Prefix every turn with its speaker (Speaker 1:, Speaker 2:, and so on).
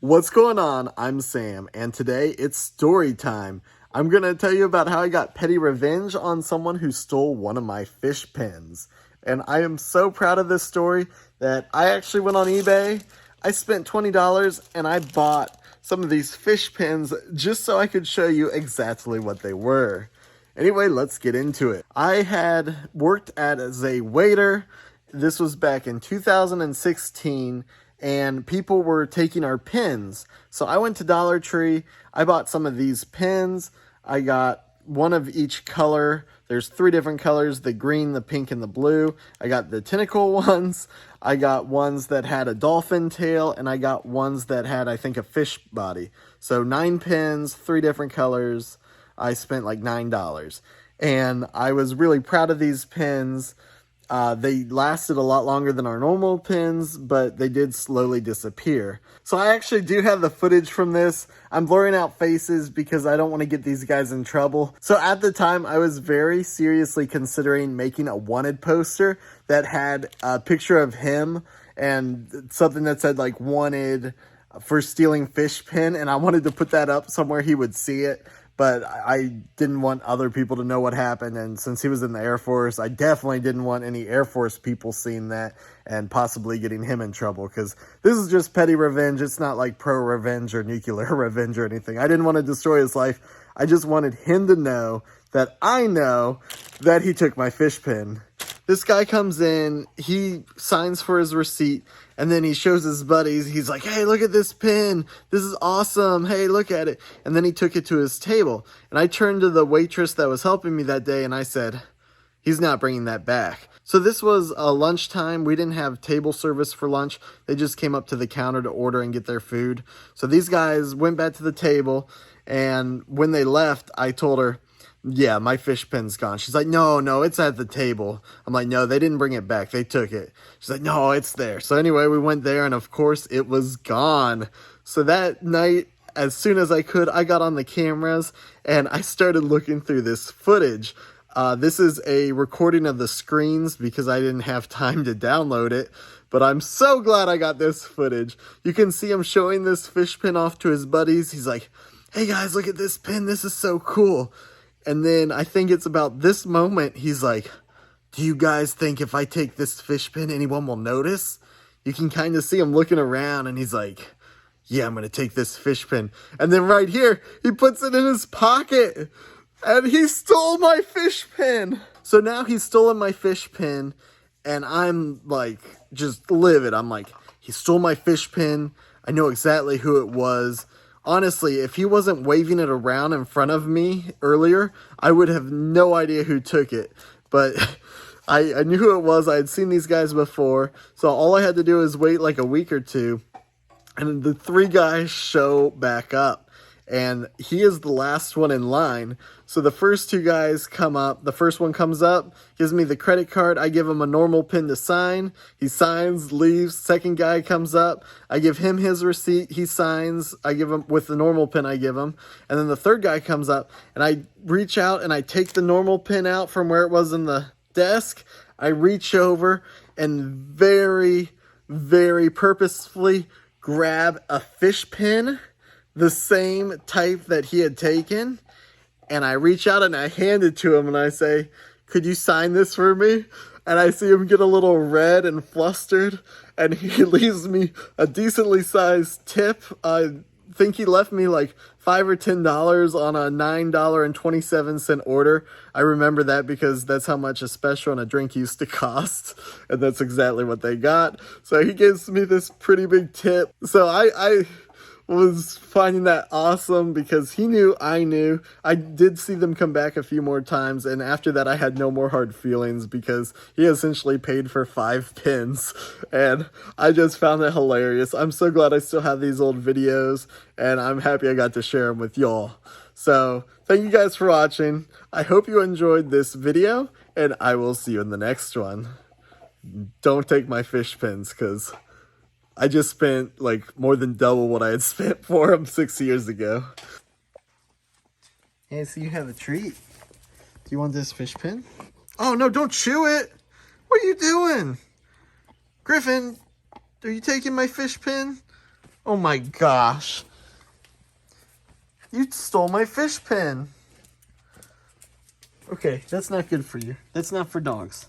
Speaker 1: What's going on? I'm Sam, and today it's story time. I'm going to tell you about how I got petty revenge on someone who stole one of my fish pens. And I am so proud of this story that I actually went on eBay. I spent $20 and I bought some of these fish pens just so I could show you exactly what they were. Anyway, let's get into it. I had worked as a waiter. This was back in 2016, and people were taking our pens. So I went to Dollar Tree. I bought some of these pens. I got one of each color. There's 3 different colors, the green, the pink, and the blue. I got the tentacle ones. I got ones that had a dolphin tail, and I got ones that had, I think, a fish body. So 9 pens, 3 different colors. I spent like $9. And I was really proud of these pens. They lasted a lot longer than our normal pens, but they did slowly disappear. So I actually do have the footage from this. I'm blurring out faces because I don't want to get these guys in trouble. So at the time, I was very seriously considering making a wanted poster that had a picture of him and something that said like wanted for stealing fish pen, and I wanted to put that up somewhere he would see it. But I didn't want other people to know what happened, and since he was in the Air Force, I definitely didn't want any Air Force people seeing that and possibly getting him in trouble, because this is just petty revenge. It's not like pro revenge or nuclear revenge or anything. I didn't want to destroy his life. I just wanted him to know that I know that he took my fish pen. This guy comes in, he signs for his receipt, and then he shows his buddies. He's like, hey, look at this pen. This is awesome. Hey, look at it. And then he took it to his table. And I turned to the waitress that was helping me that day, and I said, he's not bringing that back. So this was lunchtime. We didn't have table service for lunch. They just came up to the counter to order and get their food. So these guys went back to the table, and when they left, I told her, yeah, my fish pen's gone. She's like, no, it's at the table. I'm like, no, they didn't bring it back. They took it. She's like, no, it's there. So anyway, we went there, and of course it was gone. So that night, as soon as I could, I got on the cameras and I started looking through this footage. This is a recording of the screens because I didn't have time to download it, but I'm so glad I got this footage. You can see him showing this fish pen off to his buddies. He's like, hey guys, look at this pen. This is so cool. And then I think it's about this moment, he's like, do you guys think if I take this fish pen, anyone will notice? You can kind of see him looking around, and he's like, yeah, I'm going to take this fish pen. And then right here, he puts it in his pocket, and he stole my fish pen. So now he's stolen my fish pen, and I'm like, just livid. I'm like, he stole my fish pen. I know exactly who it was. Honestly, if he wasn't waving it around in front of me earlier, I would have no idea who took it. But I knew who it was. I had seen these guys before. So all I had to do is wait like a week or two. And the 3 guys show back up. And he is the last one in line. So the first 2 guys come up. The first one comes up, gives me the credit card. I give him a normal pen to sign. He signs, leaves. Second guy comes up. I give him his receipt. He signs. I give him with the normal pen I give him. And then the third guy comes up, and I reach out and I take the normal pen out from where it was in the desk. I reach over and very, very purposefully grab a fish pen, the same type that he had taken, and I reach out and I hand it to him and I say, could you sign this for me? And I see him get a little red and flustered, and he leaves me a decently sized tip. I think he left me like $5 or $10 on a $9.27 order. I remember that because that's how much a special and a drink used to cost, and that's exactly what they got. So he gives me this pretty big tip. So I was finding that awesome because he knew I knew. I did see them come back a few more times, and after that I had no more hard feelings because he essentially paid for 5 pins, and I just found it hilarious. I'm so glad I still have these old videos, and I'm happy I got to share them with y'all. So thank you guys for watching. I hope you enjoyed this video, and I will see you in the next one. Don't take my fish pins because I just spent like more than double what I had spent for them 6 years ago. Hey, so you have a treat. Do you want this fish pin? Oh no, don't chew it! What are you doing? Griffin, are you taking my fish pin? Oh my gosh. You stole my fish pen. Okay, that's not good for you. That's not for dogs.